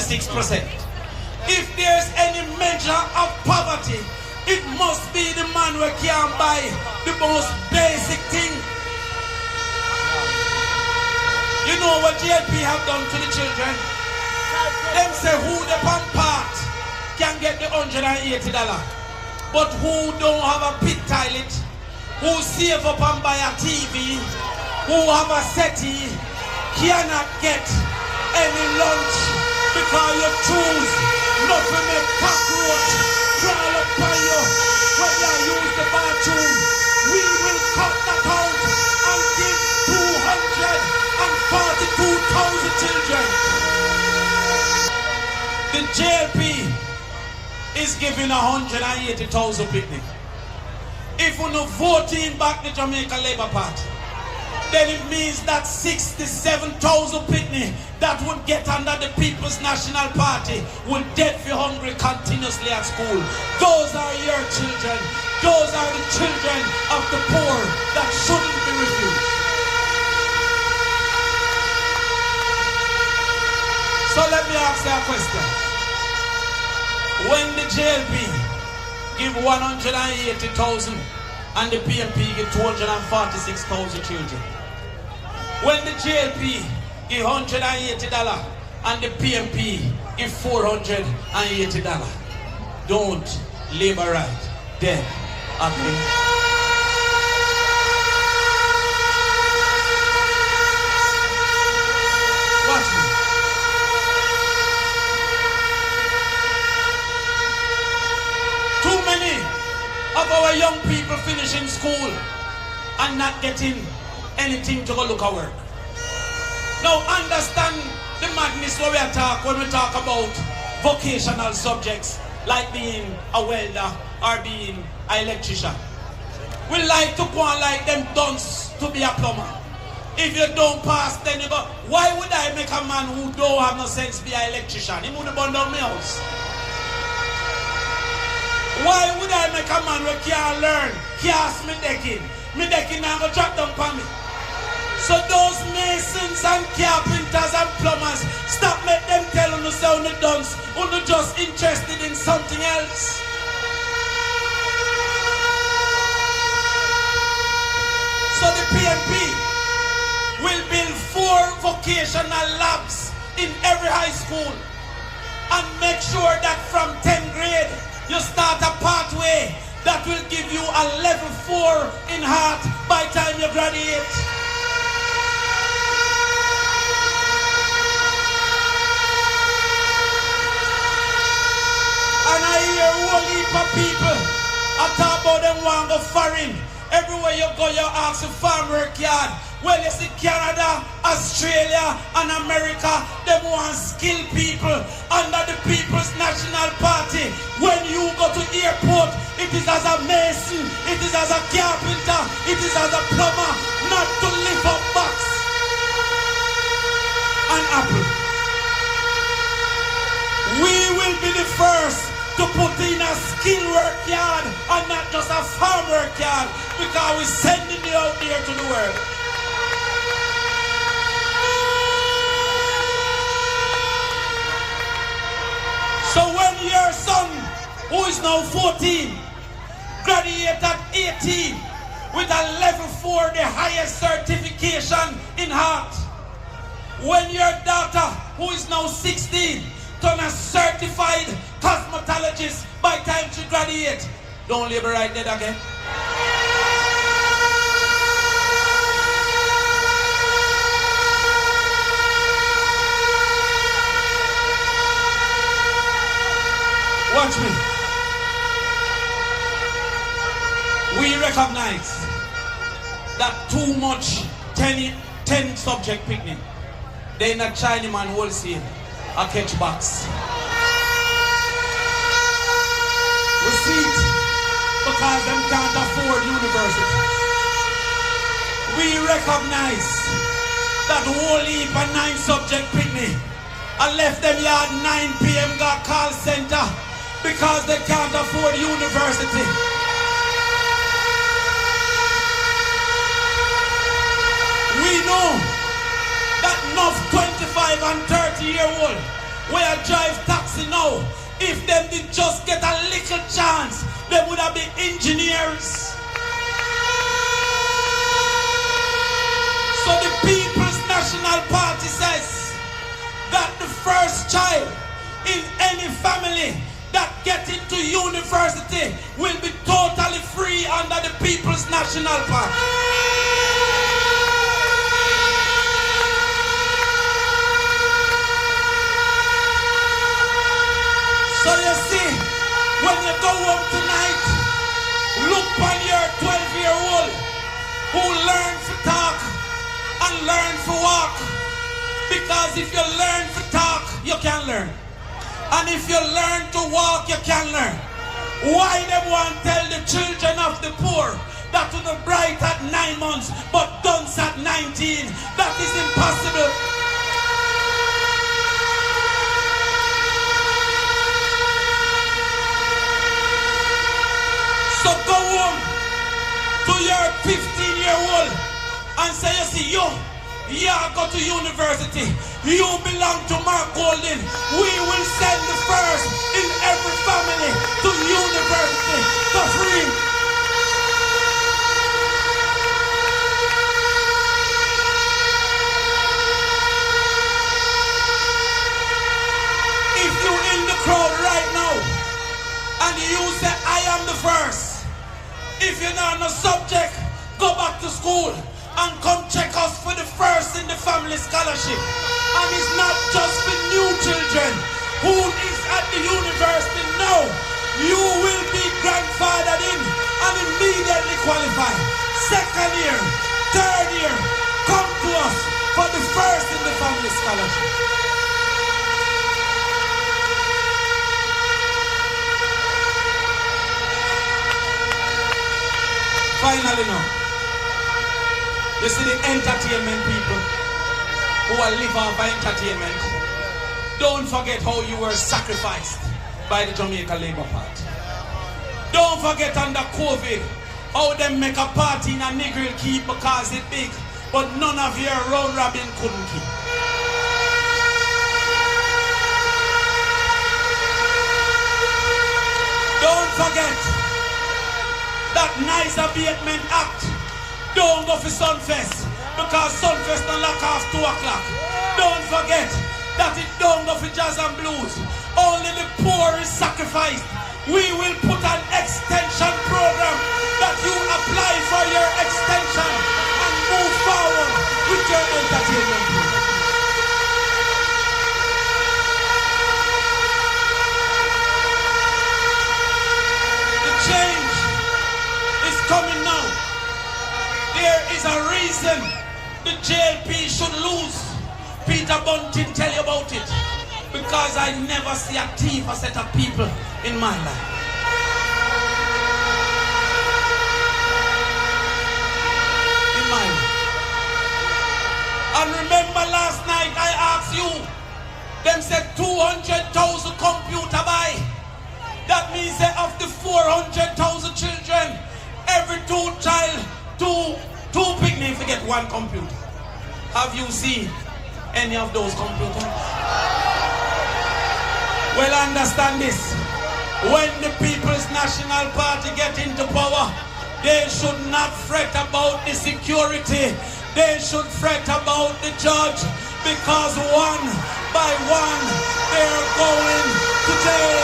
46%. If there's any measure of poverty, it must be the man who can buy the most basic thing. You know what JLP have done to the children? Them say who the pump part can get the $180. But who don't have a pit toilet, who save up and buy a TV, who have a settee, cannot get any lunch because you choose not to make cockroach crawl up on you when you use the bathroom. We will cut that out and give 242,000 children. The JLP is giving 180,000 picnic. If we no voting back the Jamaica Labour Party, then it means that 67,000 picnic that would get under the People's National Party will dead for hungry continuously at school. Those are your children. Those are the children of the poor that shouldn't be refused. So let me ask you a question. When the JLP give 180,000 and the PNP give 246,000 children, when the JLP give $180 and the PNP give $480, don't labor right dead again. Of our young people finishing school and not getting anything to go look at work. Now understand the madness when we talk about vocational subjects like being a welder or being an electrician. We like to go on like them dunce to be a plumber. If you don't pass, then you go, why would I make a man who don't have no sense be an electrician? He would have burned down my house. Why would I make a man who can't learn, cast me decking? Me decking and go drop down for me. So those masons and carpenters and plumbers, stop make them tell on the sound of dunce, who just interested in something else. So the PNP will build 4 vocational labs in every high school and make sure that from 10th grade, you start a pathway that will give you a level 4 in heart by the time you graduate. And I hear a whole heap of people I talk about them want to go foreign. Everywhere you go, you ask a farm work yard. Well, you see Canada, Australia, and America, they want skilled people under the People's National Party. When you go to airport, it is as a mason, it is as a carpenter, it is as a plumber, not to lift up box and apple. We will be the first to put in a skill work yard and not just a farm work yard, because we're sending you out there to the world. So when your son, who is now 14, graduates at 18 with a level 4, the highest certification in heart, when your daughter, who is now 16, turn a certified cosmetologist by the time she graduates, don't labor right there again. Watch me. We recognize that too much 10 subject picnic, they not Chinaman wholesale a catch box. We see it because them can't afford university. We recognize that whole heap of 9 subject picnic and left them yard 9 p.m. got call center because they can't afford university. We know that enough 25 and 30-year-old we are driving them did just get a little chance, they would have been engineers. So the People's National Party says that the first child in any family that get into university will be totally free under the People's National Party. So you see, when you go home tonight, look on your 12-year-old who learned to talk and learn to walk. Because if you learn to talk, you can learn. And if you learn to walk, you can learn. Why they want to tell the children of the poor that to the bright at 9 months, but dunce at 19? That is impossible. So go home to your 15-year-old and say, you see, you go to university. You belong to Mark Golden. We will send the first in every family to university for free. If you're in the crowd right now and you say, I am the first, if you're not on a subject, go back to school and come check us for the first in the family scholarship. And it's not just for new children who is at the university. No, you will be grandfathered in and immediately qualify. Second year, third year, come to us for the first in the family scholarship. Finally now, you see the entertainment people who are live off by entertainment. Don't forget how you were sacrificed by the Jamaica Labour Party. Don't forget under COVID how they make a party in a Negril keep because it's big, but none of your round robin couldn't keep. Don't forget that nice abatement act. Don't go for Sunfest because Sunfest don't lock off 2 o'clock. Don't forget that it don't go for jazz and blues. Only the poor is sacrificed. We will put an extension program that you apply for your extension and move forward with your entertainment program. The change is coming now. There is a reason the JLP should lose. Peter Bunting tell you about it. Because I never see a thief or set of people in my life. In my life. And remember last night I asked you, them said 200,000 computer buy. That means that of the 400,000 children, every 2 child, two picnics to get 1 computer. Have you seen any of those computers? Well, understand this. When the People's National Party get into power, they should not fret about the security. They should fret about the judge, because one by one they're going to jail.